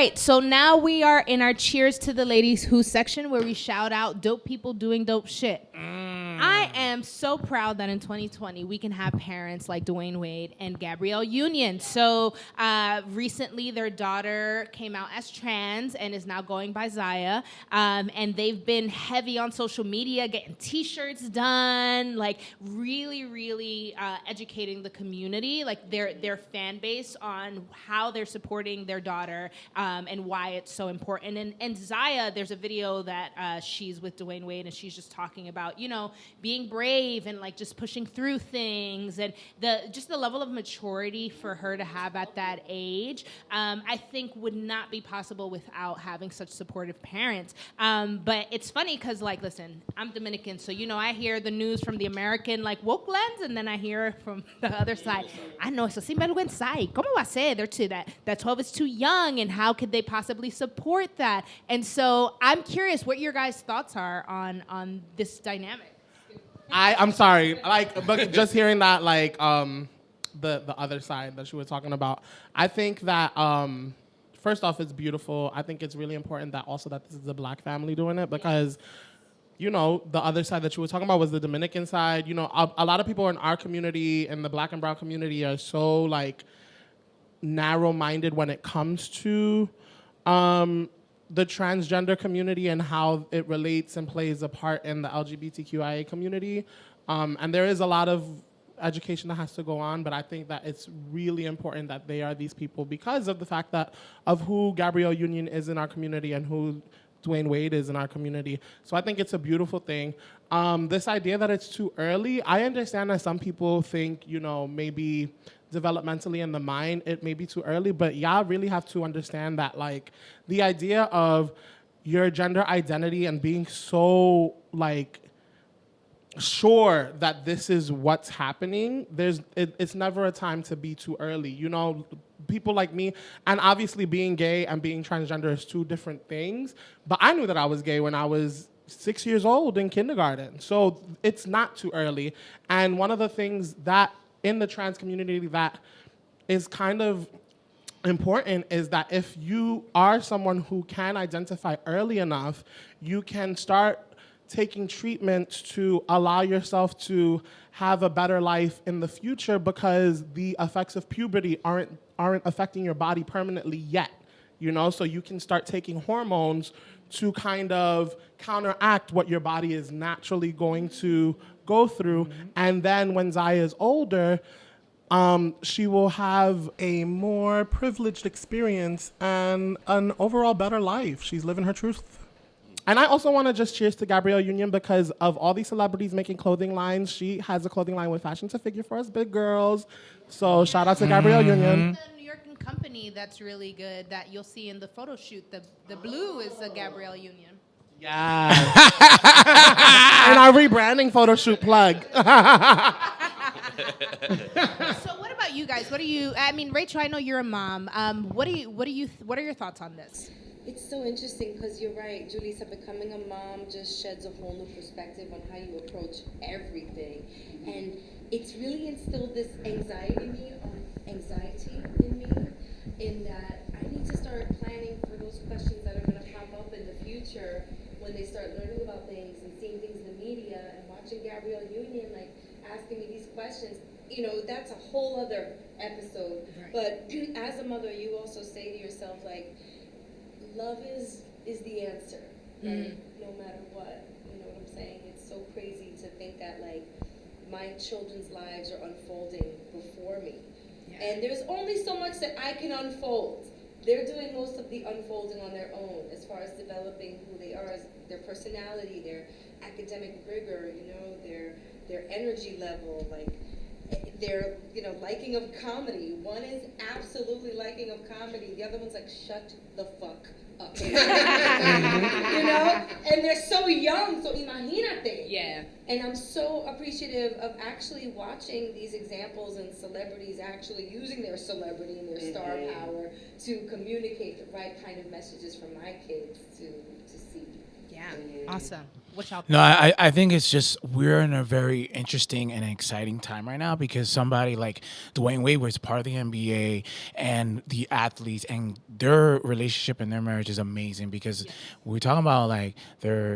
right, so now we are in our Cheers to the Ladies Who section where we shout out dope people doing dope shit. I am so proud that in 2020 we can have parents like Dwayne Wade and Gabrielle Union. So recently their daughter came out as trans and is now going by Zaya. And they've been heavy on social media, getting t-shirts done, like really educating the community, like their fan base on how they're supporting their daughter and why it's so important. And Zaya, there's a video that she's with Dwayne Wade and she's just talking about, you know, being brave and like just pushing through things and the level of maturity for her to have at that age, I think would not be possible without having such supportive parents. But it's funny because, like, listen, I'm Dominican, so, you know, I hear the news from the American, like, woke lens, and then I hear from the other side, I know, eso sinvergüenza, y ¿cómo va a ser? They're too, that 12 is too young, and how could they possibly support that? And so I'm curious what your guys' thoughts are on this dynamic. I'm sorry, like, but just hearing that, like, the other side that you were talking about, I think that, first off, it's beautiful. I think it's really important that also that this is a black family doing it because, you know, the other side that you were talking about was the Dominican side. You know, a lot of people in our community, in the black and brown community, are so, like, narrow-minded when it comes to the transgender community and how it relates and plays a part in the LGBTQIA community. And there is a lot of education that has to go on, but I think that it's really important that they are these people because of the fact that of who Gabrielle Union is in our community and who Dwayne Wade is in our community. So I think it's a beautiful thing. This idea that it's too early, I understand that some people think, you know, maybe developmentally in the mind, it may be too early, but y'all really have to understand that, like, the idea of your gender identity and being so, like, sure that this is what's happening, it's never a time to be too early. You know, people like me, and obviously being gay and being transgender is two different things, but I knew that I was gay when I was 6 years old in kindergarten. So it's not too early. And one of the things that in the trans community that is kind of important is that if you are someone who can identify early enough, you can start taking treatments to allow yourself to have a better life in the future because the effects of puberty aren't affecting your body permanently yet, you know? So you can start taking hormones to kind of counteract what your body is naturally going to go through. Mm-hmm. And then when Zaya is older, she will have a more privileged experience and an overall better life. She's living her truth. And I also want to just cheers to Gabrielle Union because of all these celebrities making clothing lines, she has a clothing line with fashion to figure for us big girls. So shout out to Gabrielle Union. The New York company that's really good that you'll see in the photo shoot. The blue is a Gabrielle Union. Yeah. And our rebranding photo shoot plug. So what about you guys? I mean, Rachel, I know you're a mom. What are your thoughts on this? It's so interesting because you're right, Julissa, becoming a mom just sheds a whole new perspective on how you approach everything. And it's really instilled this anxiety in me, in that I need to start planning for those questions that are going to pop up in the future when they start learning about things and seeing things in the media and watching Gabrielle Union, like, asking me these questions. You know, that's a whole other episode. Right. But as a mother, you also say to yourself, like, love is the answer, right? No matter what. You know what I'm saying? It's so crazy to think that, like, my children's lives are unfolding before me. Yeah. And there's only so much that I can unfold. They're doing most of the unfolding on their own as far as developing who they are, as their personality, their academic rigor, you know, their energy level, like, their, you know, liking of comedy. One is absolutely liking of comedy. The other one's like, shut the fuck up. You know? And they're so young, so imagínate. Yeah. And I'm so appreciative of actually watching these examples and celebrities actually using their celebrity and their star power to communicate the right kind of messages for my kids to see. Yeah, awesome. What y'all think? No, I think it's just we're in a very interesting and exciting time right now because somebody like Dwayne Wade was part of the NBA and the athletes and their relationship and their marriage is amazing because we're talking about like they're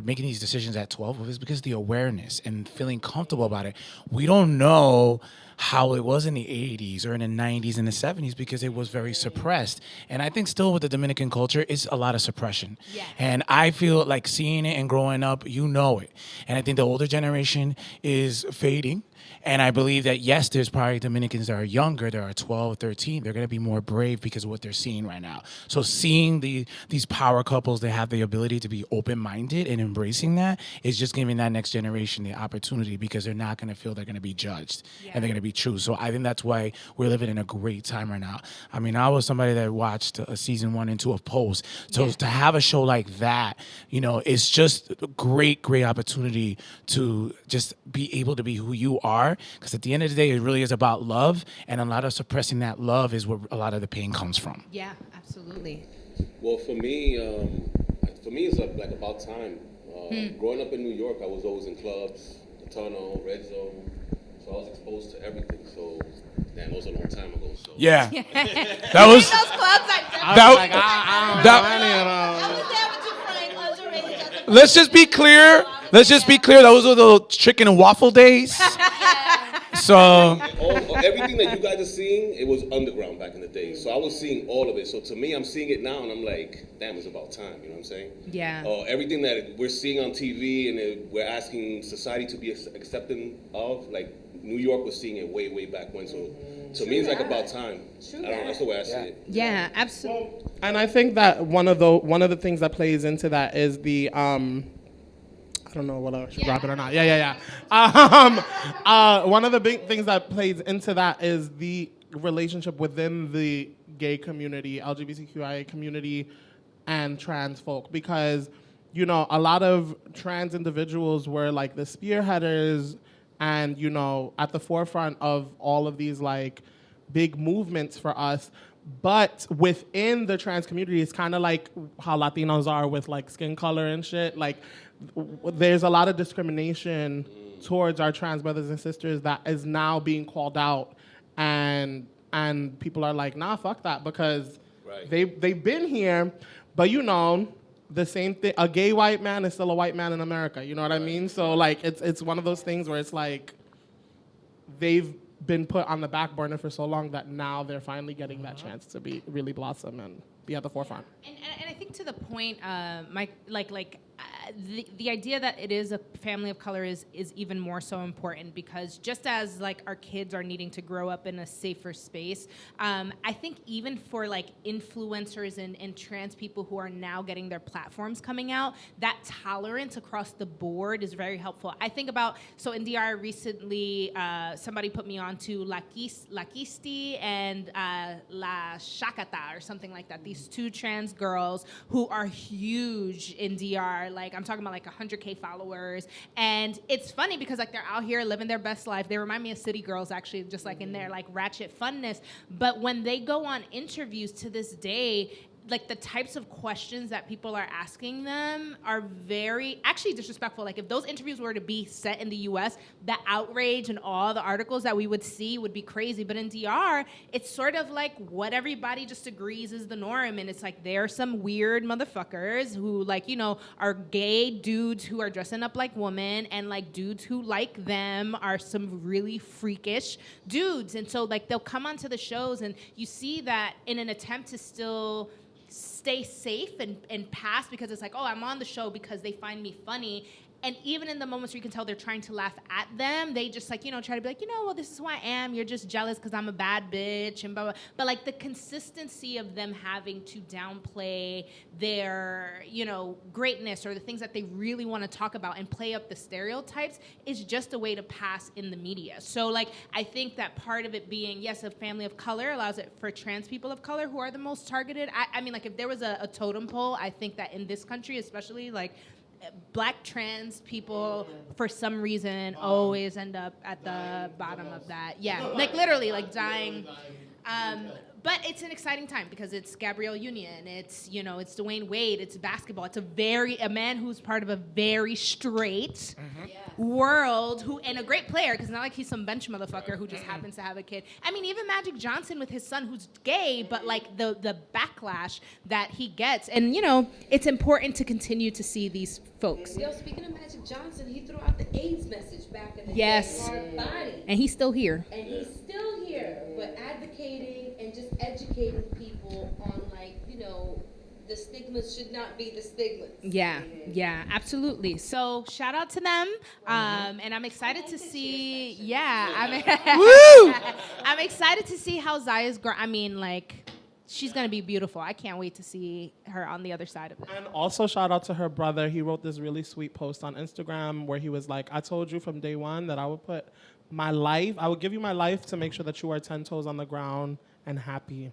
making these decisions at 12 is because the awareness and feeling comfortable about it. We don't know how it was in the 80s or in the 90s and the 70s because it was very suppressed. And I think still with the Dominican culture, it's a lot of suppression. Yeah. And I feel like seeing it and growing up, you know it. And I think the older generation is fading. And I believe that, yes, there's probably Dominicans that are younger, that are 12, 13. They're going to be more brave because of what they're seeing right now. So seeing these power couples that have the ability to be open-minded and embracing that is just giving that next generation the opportunity because they're not going to feel they're going to be judged and they're going to be true. So I think that's why we're living in a great time right now. I mean, I was somebody that watched season 1 and 2 of Pose. So to have a show like that, you know, it's just a great opportunity to just be able to be who you are. Because at the end of the day, it really is about love, and a lot of suppressing that love is where a lot of the pain comes from. Yeah, absolutely. Well, for me, it's like about time. Growing up in New York, I was always in clubs, the Tunnel, Red Zone, so I was exposed to everything. So, damn, that was a long time ago. So Yeah, that was. Those clubs, Let's just be clear. Those were the chicken and waffle days. So everything that you guys are seeing, it was underground back in the day. So I was seeing all of it. So to me, I'm seeing it now, and I'm like, damn, it's about time. You know what I'm saying? Yeah. Everything that we're seeing on TV and we're asking society to be accepting of, like New York was seeing it way back when. So to me, it's like about time. I don't know. That's the way I see it. Yeah, absolutely. And I think that one of the things that plays into that is the I don't know whether I should wrap it or not. Yeah. One of the big things that plays into that is the relationship within the gay community, LGBTQIA community, and trans folk. Because, you know, a lot of trans individuals were like the spearheaders and, you know, at the forefront of all of these like big movements for us. But within the trans community, it's kind of like how Latinos are with like skin color and shit. Like, there's a lot of discrimination towards our trans brothers and sisters that is now being called out, and people are like, nah, fuck that, because they've been here, but you know, the same thing. A gay white man is still a white man in America. You know what I mean? So like, it's one of those things where it's like they've been put on the back burner for so long that now they're finally getting that chance to be really blossom and be at the forefront. And I think to the point, Mike, the idea that it is a family of color is even more so important, because just as like our kids are needing to grow up in a safer space, I think even for like influencers and trans people who are now getting their platforms coming out, that tolerance across the board is very helpful. I think about, so in DR recently, somebody put me on to La Quisti and La Shakata or something like that. These two trans girls who are huge in DR. Like, I'm talking about like 100K followers. And it's funny because like they're out here living their best life. They remind me of City Girls, actually, just like in their like ratchet funness. But when they go on interviews to this day, like the types of questions that people are asking them are very actually disrespectful. Like if those interviews were to be set in the US, the outrage and all the articles that we would see would be crazy. But in DR, it's sort of like what everybody just agrees is the norm. And it's like there are some weird motherfuckers who like, you know, are gay dudes who are dressing up like women, and like dudes who like them are some really freakish dudes. And so like they'll come onto the shows and you see that in an attempt to still stay safe and pass, because it's like, oh, I'm on the show because they find me funny. And even in the moments where you can tell they're trying to laugh at them, they just like, you know, try to be like, you know, well, this is who I am. You're just jealous because I'm a bad bitch and blah, blah. But like the consistency of them having to downplay their, you know, greatness or the things that they really want to talk about and play up the stereotypes is just a way to pass in the media. So like, I think that part of it being, yes, a family of color allows it for trans people of color who are the most targeted. I mean, like if there was a totem pole, I think that in this country, especially like, Black trans people, for some reason, always end up at the bottom of that. Yeah, like literally, like dying. But it's an exciting time because it's Gabrielle Union. It's, it's Dwayne Wade. It's basketball. It's a man who's part of a very straight world and a great player, because it's not like he's some bench motherfucker who just happens to have a kid. I mean, even Magic Johnson with his son who's gay, but like the backlash that he gets. And, it's important to continue to see these folks. Yo, speaking of Magic Johnson, he threw out the AIDS message back in the Yes. day. Hard body. And he's still here. And he's still here, but advocating and just educating people on, the stigmas should not be the stigmas. Yeah, absolutely. So shout out to them, and I'm excited to see. Yeah, I'm excited to see how Zaya's girl. I mean, she's gonna be beautiful. I can't wait to see her on the other side of it. And also shout out to her brother. He wrote this really sweet post on Instagram where he was like, I told you from day one that I would give you my life to make sure that you are 10 toes on the ground and happy.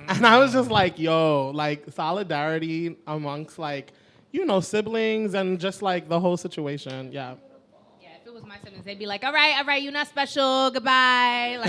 And I was just like, yo, solidarity amongst siblings and just the whole situation. Yeah. Yeah, if it was my siblings, they'd be like, all right, you're not special, goodbye.